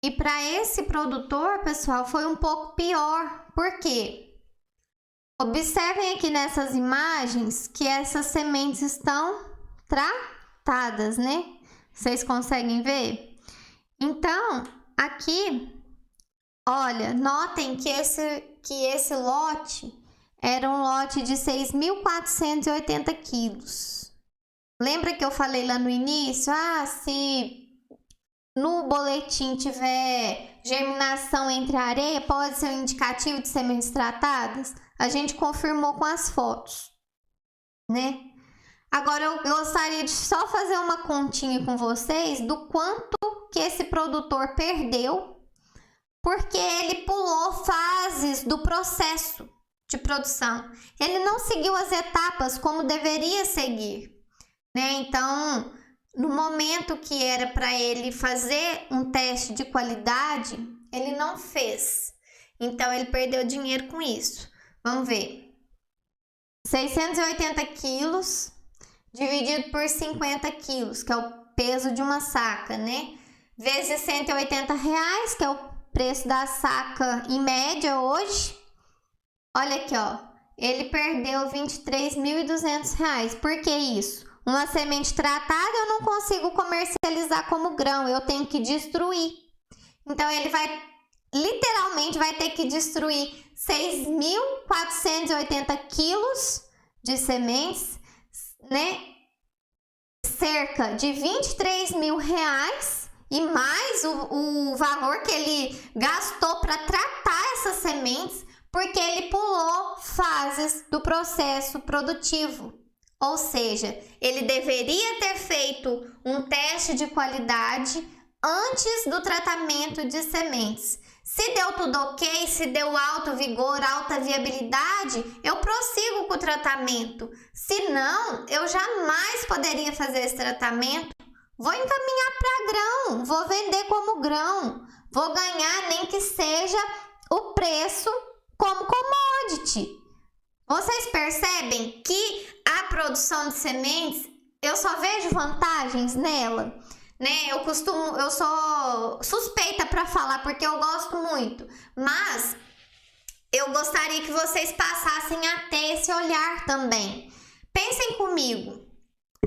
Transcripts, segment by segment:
E para esse produtor, pessoal, foi um pouco pior. Por quê? Observem aqui nessas imagens que essas sementes estão tratadas, né? Vocês conseguem ver? Então, aqui, olha, notem que esse lote era um lote de 6.480 quilos. Lembra que eu falei lá no início? Se no boletim tiver germinação entre a areia, pode ser um indicativo de sementes tratadas? A gente confirmou com as fotos, né? Agora eu gostaria de só fazer uma continha com vocês do quanto que esse produtor perdeu, porque ele pulou fases do processo de produção. Ele não seguiu as etapas como deveria seguir, né? Então, no momento que era para ele fazer um teste de qualidade, ele não fez. Então, ele perdeu dinheiro com isso. Vamos ver. 680 quilos dividido por 50 quilos, que é o peso de uma saca, né? Vezes R$180, que é o preço da saca em média hoje. Olha aqui, ó. Ele perdeu R$23.200. Por que isso? Uma semente tratada eu não consigo comercializar como grão, eu tenho que destruir. Então, ele literalmente vai ter que destruir 6.480 quilos de sementes, né? Cerca de R$23.000 e mais o valor que ele gastou para tratar essas sementes, porque ele pulou fases do processo produtivo. Ou seja, ele deveria ter feito um teste de qualidade antes do tratamento de sementes. Se deu tudo ok, se deu alto vigor, alta viabilidade, eu prossigo com o tratamento. Se não, eu jamais poderia fazer esse tratamento. Vou encaminhar para grão, vou vender como grão, vou ganhar nem que seja o preço como commodity. Vocês percebem que a produção de sementes, eu só vejo vantagens nela, né? Eu sou suspeita para falar porque eu gosto muito, mas eu gostaria que vocês passassem a ter esse olhar também. Pensem comigo,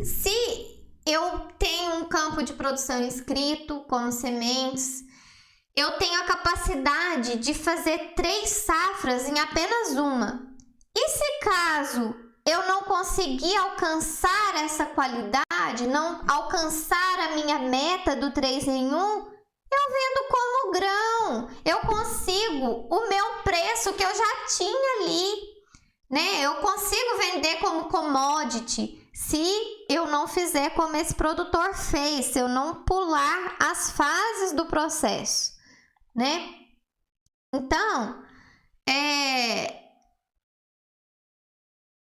se eu tenho um campo de produção inscrito como sementes, eu tenho a capacidade de fazer 3 safras em apenas uma. E se caso eu não conseguir alcançar essa qualidade, não alcançar a minha meta do 3 em 1, eu vendo como grão. Eu consigo o meu preço que eu já tinha ali, né? Eu consigo vender como commodity se eu não fizer como esse produtor fez, se eu não pular as fases do processo, né? Então,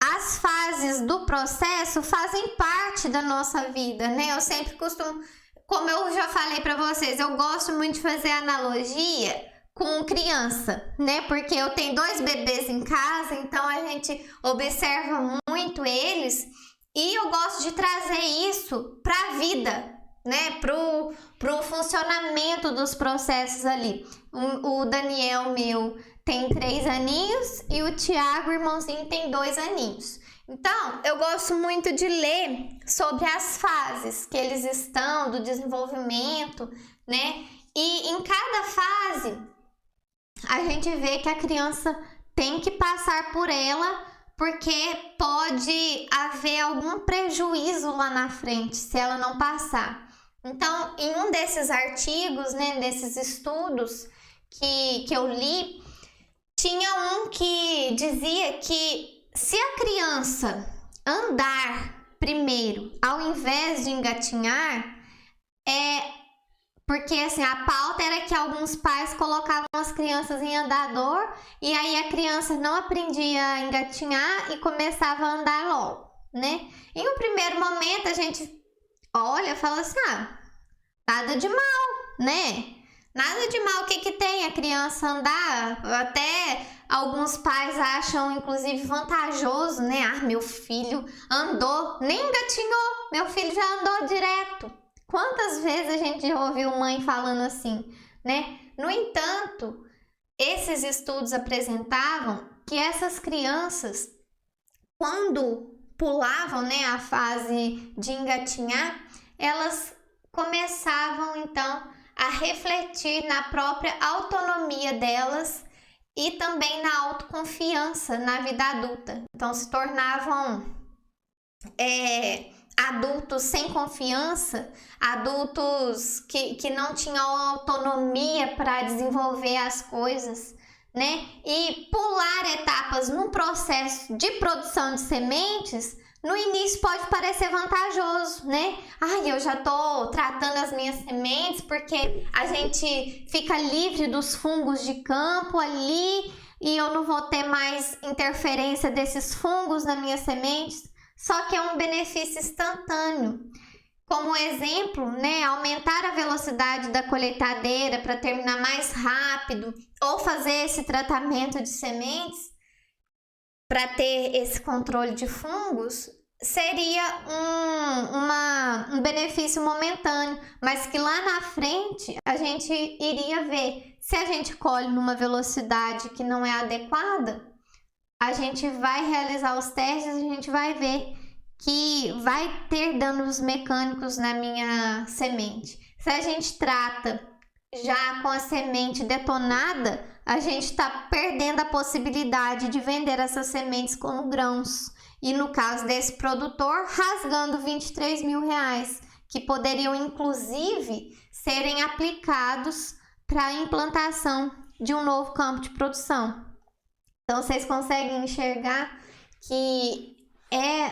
as fases do processo fazem parte da nossa vida, né? Eu sempre costumo, como eu já falei para vocês, eu gosto muito de fazer analogia com criança, né? Porque eu tenho 2 bebês em casa, então a gente observa muito eles e eu gosto de trazer isso para a vida, né? Pro funcionamento dos processos ali. O Daniel, meu, tem 3 aninhos e o Tiago, irmãozinho, tem 2 aninhos. Então, eu gosto muito de ler sobre as fases que eles estão do desenvolvimento, né? E em cada fase, a gente vê que a criança tem que passar por ela, porque pode haver algum prejuízo lá na frente se ela não passar. Então, em um desses artigos, né, desses estudos que eu li, tinha um que dizia que se a criança andar primeiro, ao invés de engatinhar, porque assim, a pauta era que alguns pais colocavam as crianças em andador e aí a criança não aprendia a engatinhar e começava a andar logo, né? Em um primeiro momento a gente olha e fala assim, nada de mal, né? Nada de mal, o que tem a criança andar? Até alguns pais acham, inclusive, vantajoso, né? Meu filho andou, nem engatinhou, meu filho já andou direto. Quantas vezes a gente já ouviu mãe falando assim, né? No entanto, esses estudos apresentavam que essas crianças, quando pulavam, né, a fase de engatinhar, elas começavam então a refletir na própria autonomia delas e também na autoconfiança na vida adulta. Então se tornavam adultos sem confiança, adultos que não tinham autonomia para desenvolver as coisas, né? E pular etapas num processo de produção de sementes, no início pode parecer vantajoso, né? Ai, eu já tô tratando as minhas sementes porque a gente fica livre dos fungos de campo ali e eu não vou ter mais interferência desses fungos nas minhas sementes. Só que é um benefício instantâneo. Como exemplo, né, aumentar a velocidade da colheitadeira para terminar mais rápido ou fazer esse tratamento de sementes para ter esse controle de fungos seria um benefício momentâneo, mas que lá na frente a gente iria ver. Se a gente colhe numa velocidade que não é adequada, a gente vai realizar os testes e a gente vai ver que vai ter danos mecânicos na minha semente. Se a gente trata já com a semente detonada, a gente está perdendo a possibilidade de vender essas sementes como grãos. E no caso desse produtor, rasgando R$23 mil, que poderiam inclusive serem aplicados para a implantação de um novo campo de produção. Então vocês conseguem enxergar que é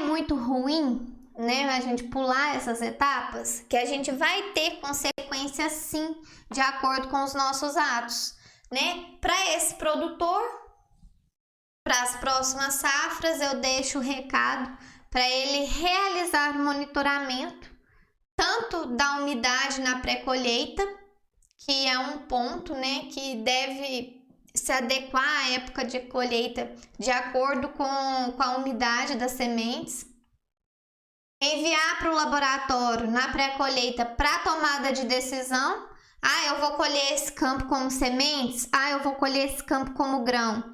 muito ruim, né, a gente pular essas etapas, que a gente vai ter consequências sim, de acordo com os nossos atos, né? Para esse produtor, para as próximas safras, eu deixo o recado para ele realizar o monitoramento tanto da umidade na pré-colheita, que é um ponto, né, que deve se adequar à época de colheita de acordo com a umidade das sementes. Enviar para o laboratório na pré-colheita para tomada de decisão. Eu vou colher esse campo como sementes? Eu vou colher esse campo como grão.